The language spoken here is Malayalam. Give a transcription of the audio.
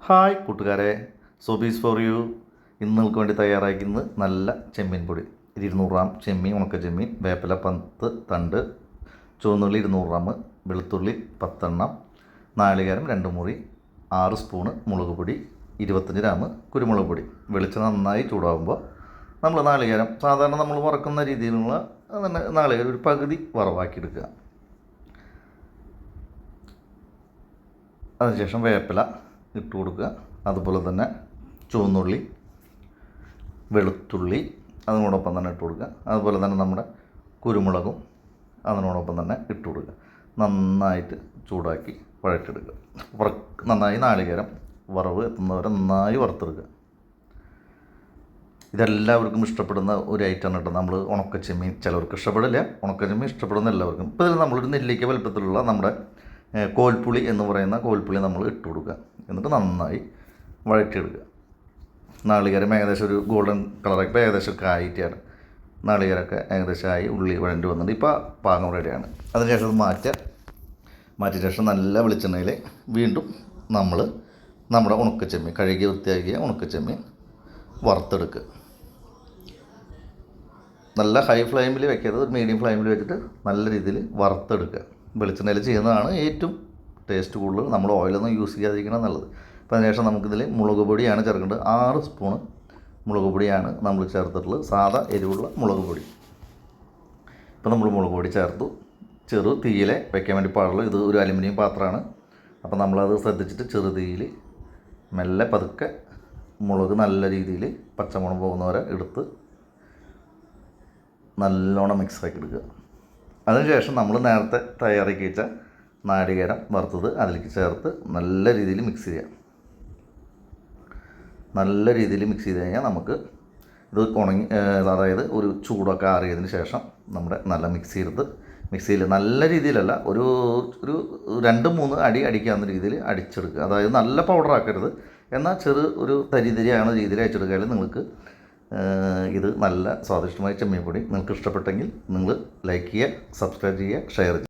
ഹായ് കൂട്ടുകാരെ, സോബീസ് ഫോർ യു ഇന്ന് നിങ്ങൾക്ക് വേണ്ടി തയ്യാറാക്കുന്നത് നല്ല ചെമ്മീൻ പൊടി. 200 ഗ്രാം ചെമ്മീൻ, ഉണക്ക ചെമ്മീൻ, വേപ്പില 10 തണ്ട്, ചുവന്നുള്ളി 200 ഗ്രാം, വെളുത്തുള്ളി 10 എണ്ണം, നാളികേരം 2 മുറി, 6 സ്പൂണ് മുളക് പൊടി, 25 ഗ്രാം കുരുമുളക് പൊടി. വെളിച്ചെണ്ണ നന്നായി ചൂടാകുമ്പോൾ നമ്മൾ നാളികേരം സാധാരണ നമ്മൾ വറക്കുന്ന രീതിയിലുള്ള നാളികേരം ഒരു പകുതി വറവാക്കി എടുക്കുക. അതിനുശേഷം വേപ്പില ഇട്ട് കൊടുക്കുക. അതുപോലെ തന്നെ ചുവന്നുള്ളി, വെളുത്തുള്ളി അതിനോടൊപ്പം തന്നെ ഇട്ട് കൊടുക്കുക. അതുപോലെ തന്നെ നമ്മുടെ കുരുമുളകും അതിനോടൊപ്പം തന്നെ ഇട്ട് കൊടുക്കുക. നന്നായിട്ട് ചൂടാക്കി വഴറ്റിയെടുക്കുക. നന്നായി നാളികേരം വറവ് എത്തുന്നവരെ നന്നായി വറുത്തെടുക്കുക. ഇതെല്ലാവർക്കും ഇഷ്ടപ്പെടുന്ന ഒരു ഐറ്റമാണ് കേട്ടോ. നമ്മൾ ഉണക്കച്ചെമ്മീൻ ചിലവർക്ക് ഇഷ്ടപ്പെടില്ല, ഉണക്കച്ചെമ്മീൻ ഇഷ്ടപ്പെടുന്ന എല്ലാവർക്കും. ഇപ്പോൾ ഇതിൽ നമ്മളൊരു നെല്ലിക്ക വലുപ്പത്തിലുള്ള നമ്മുടെ കോൽപ്പുളി എന്ന് പറയുന്ന കോൽപ്പുളി നമ്മൾ ഇട്ട് കൊടുക്കുക. എന്നിട്ട് നന്നായി വഴറ്റിയെടുക്കുക. നാളികേരം ഏകദേശം ഒരു ഗോൾഡൻ കളറൊക്കെ ഇപ്പോൾ ഏകദേശമൊക്കെ ആയിട്ടാണ്. നാളികേരമൊക്കെ ഏകദേശം ആയി, ഉള്ളി വഴണ്ടി വന്നിട്ട് ഇപ്പോൾ പാകം റെഡിയാണ്. അതിനുശേഷം അത് മാറ്റിയ ശേഷം നല്ല വെളിച്ചെണ്ണയിൽ വീണ്ടും നമ്മൾ നമ്മുടെ ഉണക്കച്ചെമ്മീൻ, കഴുകി വൃത്തിയാക്കിയ ഉണക്കച്ചെമ്മീൻ വറുത്തെടുക്കുക. നല്ല ഹൈ ഫ്ലെയിമിൽ വെക്കരുത്, ഒരു മീഡിയം ഫ്ലെയിമിൽ വെച്ചിട്ട് നല്ല രീതിയിൽ വറുത്തെടുക്കുക. വെളിച്ചെണ്ണയിൽ ചെയ്യുന്നതാണ് ഏറ്റവും ടേസ്റ്റ് കൂടുതൽ. നമ്മൾ ഓയിലൊന്നും യൂസ് ചെയ്യാതിരിക്കണം നല്ലത്. അപ്പോൾ അതിനുശേഷം നമുക്കിതിൽ മുളക് പൊടിയാണ് ചേർക്കേണ്ടത്. 6 സ്പൂണ് മുളക് പൊടിയാണ് നമ്മൾ ചേർത്തിട്ടുള്ളത്, സാധാ എരിവുള്ള മുളക് പൊടി. ഇപ്പോൾ നമ്മൾ മുളക് പൊടി ചേർത്തു. ചെറു തീയിലെ വെക്കാൻ വേണ്ടി പാടുള്ളൂ. ഇത് ഒരു അലുമിനിയം പാത്രമാണ്. അപ്പോൾ നമ്മളത് ശ്രദ്ധിച്ചിട്ട് ചെറു തീയിൽ മെല്ലെ പതുക്കെ മുളക് നല്ല രീതിയിൽ പച്ചമണം പോകുന്നവരെ എടുത്ത് നല്ലോണം മിക്സാക്കി എടുക്കുക. അതിനുശേഷം നമ്മൾ നേരത്തെ തയ്യാറാക്കി വെച്ച നാളികേരം വറുത്തത് അതിലേക്ക് ചേർത്ത് നല്ല രീതിയിൽ മിക്സ് ചെയ്യുക. നല്ല രീതിയിൽ മിക്സ് ചെയ്ത് കഴിഞ്ഞാൽ നമുക്ക് ഇത് ഉണങ്ങി, അതായത് ഒരു ചൂടൊക്കെ ആറിയതിന് ശേഷം നമ്മുടെ നല്ല മിക്സിയിൽ നല്ല രീതിയിലല്ല, ഒരു 2-3 അടി അടിക്കാവുന്ന രീതിയിൽ അടിച്ചെടുക്കുക. അതായത് നല്ല പൗഡർ ആക്കരുത്, എന്നാൽ ഒരു തരിതരിയാണ് രീതിയിൽ അടിച്ചെടുക്കുകയാൽ നിങ്ങൾക്ക് ഇത് നല്ല സ്വാദിഷ്ടമായ ചെമ്മീൻ പൊടി നിങ്ങൾക്ക് ഇഷ്ടപ്പെട്ടെങ്കിൽ നിങ്ങൾ ലൈക്ക് ചെയ്യുക, സബ്സ്ക്രൈബ് ചെയ്യുക, ഷെയർ ചെയ്യുക.